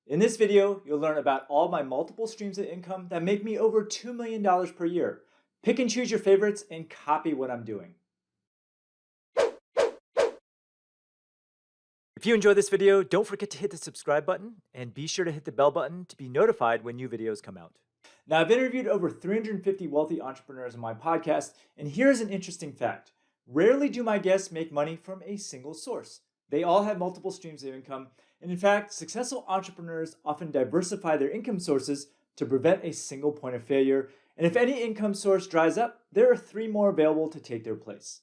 In this video, you'll learn about all my multiple streams of income that make me over $2 million per year. Pick and choose your favorites and copy what I'm doing. If you enjoyed this video, don't forget to hit the subscribe button and be sure to hit the bell button to be notified when new videos come out. Now, I've interviewed over 350 wealthy entrepreneurs on my podcast, and here's an interesting fact. Rarely do my guests make money from a single source. They all have multiple streams of income, and in fact, successful entrepreneurs often diversify their income sources to prevent a single point of failure, and if any income source dries up, there are 3 more available to take their place.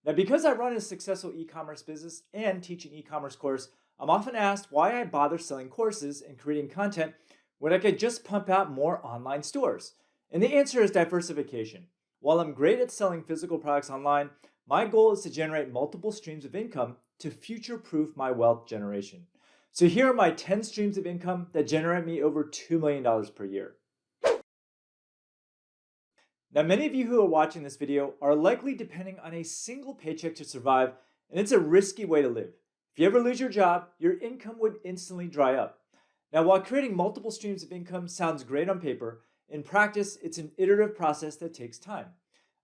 Now, because I run a successful e-commerce business and teach an e-commerce course, I'm often asked why I bother selling courses and creating content when I could just pump out more online stores. And the answer is diversification. While I'm great at selling physical products online, my goal is to generate multiple streams of income to future-proof my wealth generation. So here are my 10 streams of income that generate me over $2 million per year. Now, many of you who are watching this video are likely depending on a single paycheck to survive, and it's a risky way to live. If you ever lose your job, your income would instantly dry up. Now, while creating multiple streams of income sounds great on paper, in practice, it's an iterative process that takes time.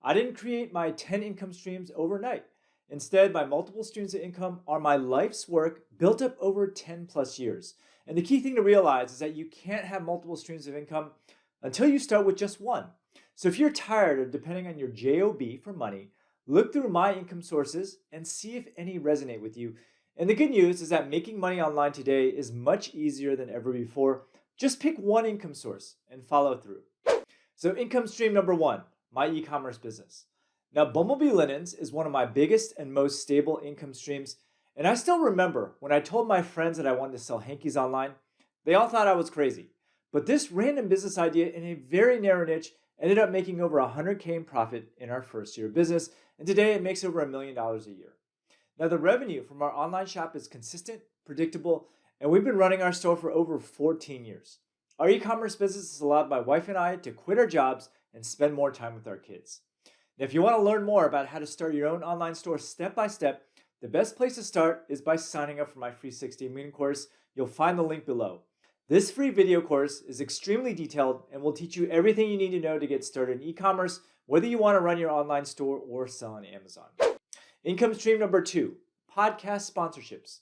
I didn't create my 10 income streams overnight. Instead, my multiple streams of income are my life's work built up over 10 plus years. And the key thing to realize is that you can't have multiple streams of income until you start with just one. So if you're tired of depending on your job for money, look through my income sources and see if any resonate with you. And the good news is that making money online today is much easier than ever before. Just pick one income source and follow through. So income stream number 1, my e-commerce business. Now, Bumblebee Linens is one of my biggest and most stable income streams. And I still remember when I told my friends that I wanted to sell hankies online, they all thought I was crazy. But this random business idea in a very narrow niche ended up making over $100K in profit in our first year of business, and today it makes over $1 million a year. Now, the revenue from our online shop is consistent, predictable, and we've been running our store for over 14 years. Our e-commerce business has allowed my wife and I to quit our jobs and spend more time with our kids. Now, if you want to learn more about how to start your own online store step by step, the best place to start is by signing up for my free 60-minute course. You'll find the link below. This free video course is extremely detailed and will teach you everything you need to know to get started in e-commerce, whether you want to run your online store or sell on Amazon. Income stream number 2, podcast sponsorships.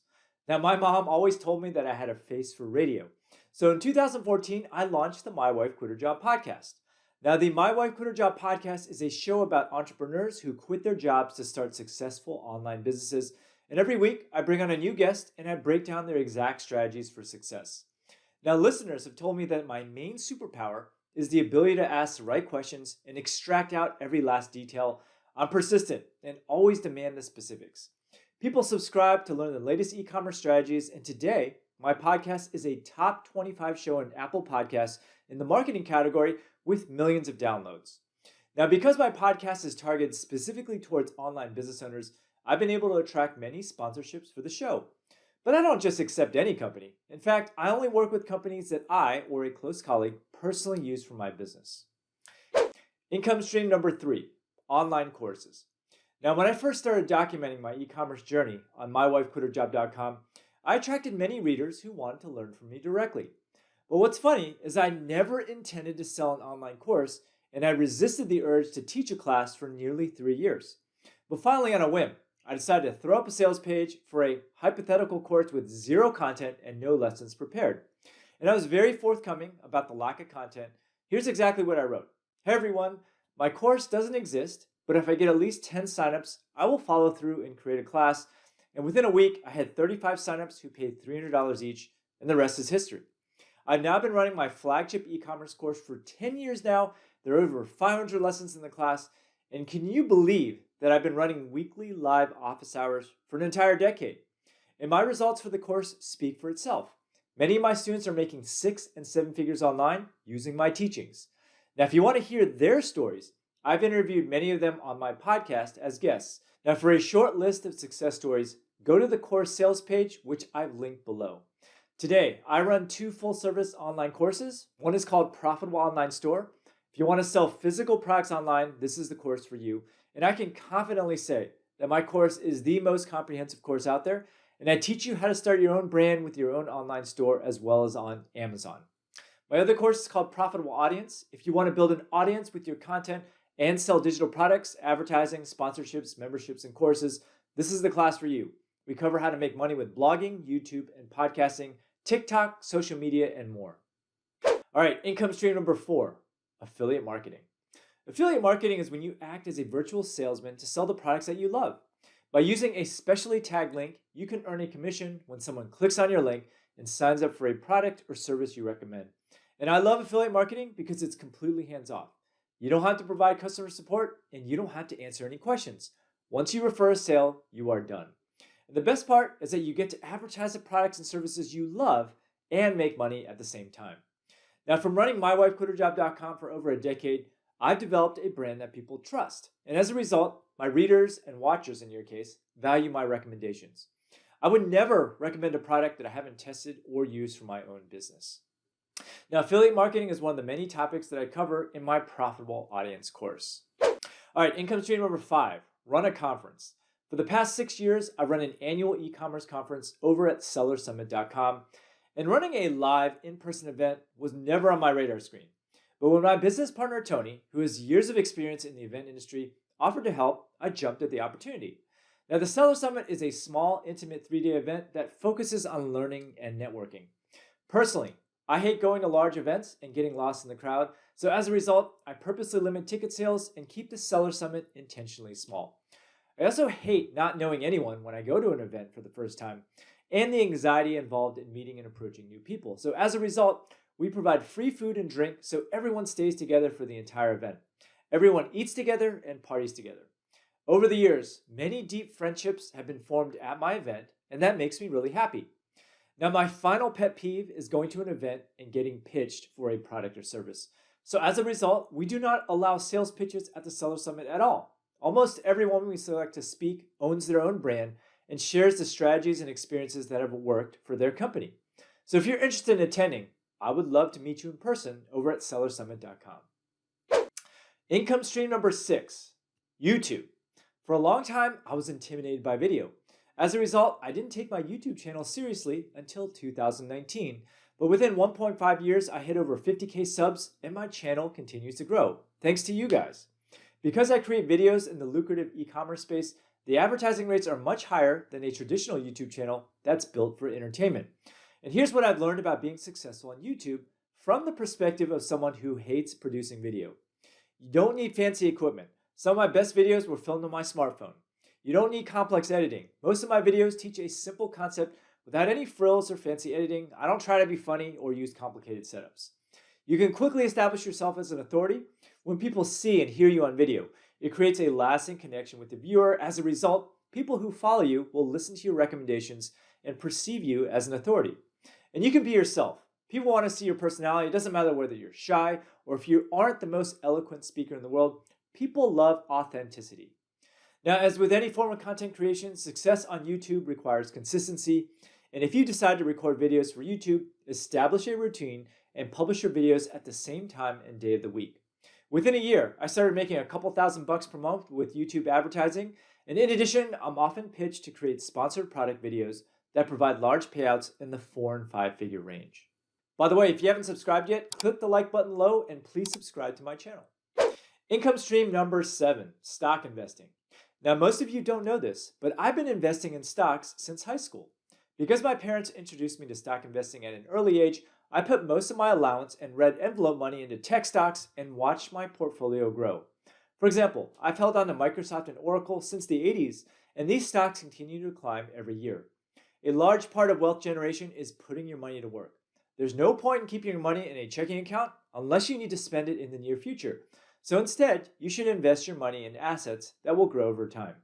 Now, my mom always told me that I had a face for radio. So in 2014, I launched the My Wife Quit Her Job podcast. Now, the My Wife Quit Her Job podcast is a show about entrepreneurs who quit their jobs to start successful online businesses. And every week, I bring on a new guest and I break down their exact strategies for success. Now, listeners have told me that my main superpower is the ability to ask the right questions and extract out every last detail. I'm persistent and always demand the specifics. People subscribe to learn the latest e-commerce strategies, and today, my podcast is a top 25 show on Apple Podcasts in the marketing category with millions of downloads. Now, because my podcast is targeted specifically towards online business owners, I've been able to attract many sponsorships for the show. But I don't just accept any company. In fact, I only work with companies that I or a close colleague personally use for my business. Income stream number 3, online courses. Now, when I first started documenting my e-commerce journey on mywifequitherjob.com, I attracted many readers who wanted to learn from me directly. But what's funny is I never intended to sell an online course, and I resisted the urge to teach a class for nearly 3 years. But finally, on a whim, I decided to throw up a sales page for a hypothetical course with 0 content and no lessons prepared. And I was very forthcoming about the lack of content. Here's exactly what I wrote. Hey everyone, my course doesn't exist, but if I get at least 10 signups, I will follow through and create a class. And within a week, I had 35 signups who paid $300 each, and the rest is history. I've now been running my flagship e-commerce course for 10 years now. There are over 500 lessons in the class. And can you believe that I've been running weekly live office hours for an entire decade? And my results for the course speak for itself. Many of my students are making 6 and 7 figures online using my teachings. Now, if you want to hear their stories, I've interviewed many of them on my podcast as guests. Now, for a short list of success stories, go to the course sales page, which I've linked below. Today, I run 2 full-service online courses. One is called Profitable Online Store. If you want to sell physical products online, this is the course for you. And I can confidently say that my course is the most comprehensive course out there. And I teach you how to start your own brand with your own online store as well as on Amazon. My other course is called Profitable Audience. If you want to build an audience with your content and sell digital products, advertising, sponsorships, memberships, and courses, this is the class for you. We cover how to make money with blogging, YouTube, and podcasting, TikTok, social media, and more. All right, income stream number 4, affiliate marketing. Affiliate marketing is when you act as a virtual salesman to sell the products that you love. By using a specially tagged link, you can earn a commission when someone clicks on your link and signs up for a product or service you recommend. And I love affiliate marketing because it's completely hands-off. You don't have to provide customer support, and you don't have to answer any questions. Once you refer a sale, you are done. And the best part is that you get to advertise the products and services you love and make money at the same time. Now, from running mywifequitherjob.com for over a decade, I've developed a brand that people trust. And as a result, my readers and watchers, in your case, value my recommendations. I would never recommend a product that I haven't tested or used for my own business. Now, affiliate marketing is one of the many topics that I cover in my Profitable Audience course. All right, income stream number 5, run a conference. For the past 6 years, I've run an annual e-commerce conference over at sellersummit.com, and running a live in-person event was never on my radar screen. But when my business partner, Tony, who has years of experience in the event industry, offered to help, I jumped at the opportunity. Now, the Seller Summit is a small, intimate 3-day event that focuses on learning and networking. Personally, I hate going to large events and getting lost in the crowd, so as a result, I purposely limit ticket sales and keep the Seller Summit intentionally small. I also hate not knowing anyone when I go to an event for the first time, and the anxiety involved in meeting and approaching new people. So as a result, we provide free food and drink so everyone stays together for the entire event. Everyone eats together and parties together. Over the years, many deep friendships have been formed at my event, and that makes me really happy. Now, my final pet peeve is going to an event and getting pitched for a product or service. So as a result, we do not allow sales pitches at the Seller Summit at all. Almost everyone we select to speak owns their own brand and shares the strategies and experiences that have worked for their company. So if you're interested in attending, I would love to meet you in person over at sellersummit.com. Income stream number 6, YouTube. For a long time, I was intimidated by video. As a result, I didn't take my YouTube channel seriously until 2019. But within 1.5 years, I hit over 50K subs and my channel continues to grow, thanks to you guys. Because I create videos in the lucrative e-commerce space, the advertising rates are much higher than a traditional YouTube channel that's built for entertainment. And here's what I've learned about being successful on YouTube from the perspective of someone who hates producing video. You don't need fancy equipment. Some of my best videos were filmed on my smartphone. You don't need complex editing. Most of my videos teach a simple concept without any frills or fancy editing. I don't try to be funny or use complicated setups. You can quickly establish yourself as an authority when people see and hear you on video. It creates a lasting connection with the viewer. As a result, people who follow you will listen to your recommendations and perceive you as an authority. And you can be yourself. People want to see your personality. It doesn't matter whether you're shy or if you aren't the most eloquent speaker in the world. People love authenticity. Now, as with any form of content creation, success on YouTube requires consistency. And if you decide to record videos for YouTube, establish a routine and publish your videos at the same time and day of the week. Within a year, I started making a couple $1,000 per month with YouTube advertising. And in addition, I'm often pitched to create sponsored product videos that provide large payouts in the 4- and 5-figure range. By the way, if you haven't subscribed yet, click the like button below and please subscribe to my channel. Income stream number 7, stock investing. Now, most of you don't know this, but I've been investing in stocks since high school. Because my parents introduced me to stock investing at an early age, I put most of my allowance and red envelope money into tech stocks and watched my portfolio grow. For example, I've held on to Microsoft and Oracle since the 80s, and these stocks continue to climb every year. A large part of wealth generation is putting your money to work. There's no point in keeping your money in a checking account unless you need to spend it in the near future. So instead, you should invest your money in assets that will grow over time.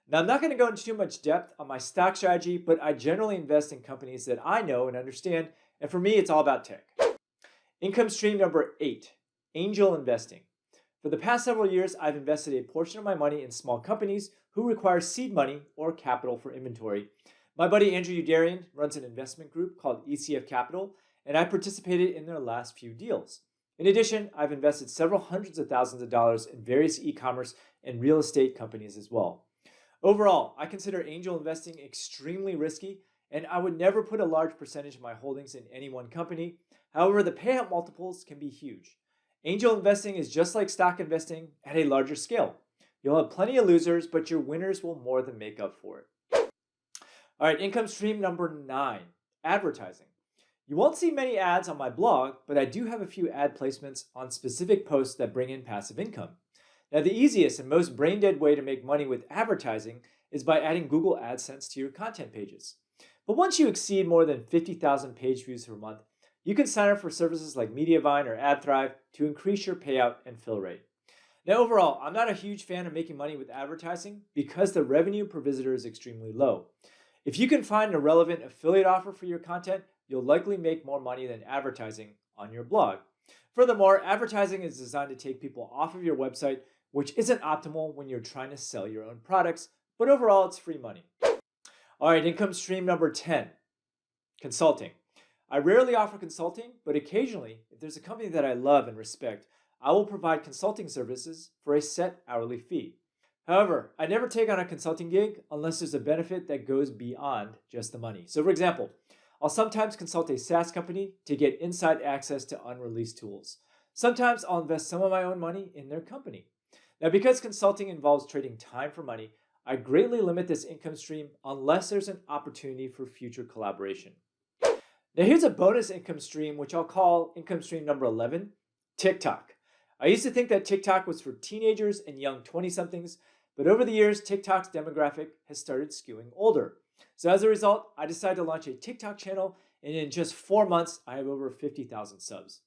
Now, I'm not going to go into too much depth on my stock strategy, but I generally invest in companies that I know and understand, and for me, it's all about tech. Income stream number 8, angel investing. For the past several years, I've invested a portion of my money in small companies who require seed money or capital for inventory. My buddy Andrew Udarian runs an investment group called ECF Capital, and I participated in their last few deals. In addition, I've invested several hundreds of thousands of dollars in various e-commerce and real estate companies as well. Overall, I consider angel investing extremely risky, and I would never put a large percentage of my holdings in any one company. However, the payout multiples can be huge. Angel investing is just like stock investing at a larger scale. You'll have plenty of losers, but your winners will more than make up for it. All right, income stream number 9, advertising. You won't see many ads on my blog, but I do have a few ad placements on specific posts that bring in passive income. Now, the easiest and most brain-dead way to make money with advertising is by adding Google AdSense to your content pages. But once you exceed more than 50,000 page views per month, you can sign up for services like Mediavine or AdThrive to increase your payout and fill rate. Now, overall, I'm not a huge fan of making money with advertising because the revenue per visitor is extremely low. If you can find a relevant affiliate offer for your content, you'll likely make more money than advertising on your blog. Furthermore, advertising is designed to take people off of your website, which isn't optimal when you're trying to sell your own products, but overall, it's free money. All right, income stream number 10, consulting. I rarely offer consulting, but occasionally, if there's a company that I love and respect, I will provide consulting services for a set hourly fee. However, I never take on a consulting gig unless there's a benefit that goes beyond just the money. So for example, I'll sometimes consult a SaaS company to get inside access to unreleased tools. Sometimes I'll invest some of my own money in their company. Now, because consulting involves trading time for money, I greatly limit this income stream unless there's an opportunity for future collaboration. Now, here's a bonus income stream, which I'll call income stream number 11, TikTok. I used to think that TikTok was for teenagers and young 20-somethings, but over the years, TikTok's demographic has started skewing older. So as a result, I decided to launch a TikTok channel, and in just 4 months, I have over 50,000 subs.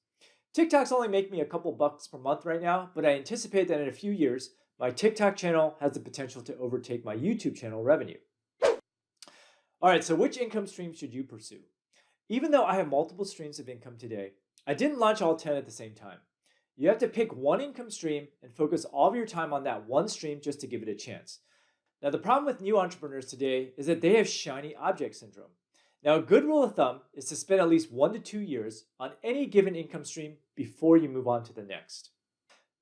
TikToks only make me a couple bucks per month right now, but I anticipate that in a few years, my TikTok channel has the potential to overtake my YouTube channel revenue. All right, so which income stream should you pursue? Even though I have multiple streams of income today, I didn't launch all 10 at the same time. You have to pick one income stream and focus all of your time on that one stream just to give it a chance. Now, the problem with new entrepreneurs today is that they have shiny object syndrome. Now, a good rule of thumb is to spend at least 1 to 2 years on any given income stream before you move on to the next.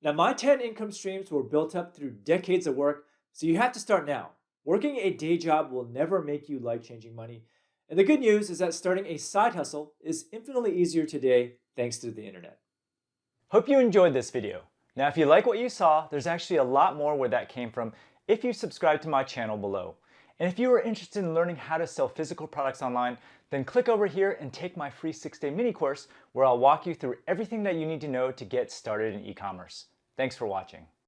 Now, my 10 income streams were built up through decades of work, so you have to start now. Working a day job will never make you life-changing money. And the good news is that starting a side hustle is infinitely easier today thanks to the internet. Hope you enjoyed this video. Now, if you like what you saw, there's actually a lot more where that came from if you subscribe to my channel below. And if you are interested in learning how to sell physical products online, then click over here and take my free 6-day mini course where I'll walk you through everything that you need to know to get started in e-commerce. Thanks for watching.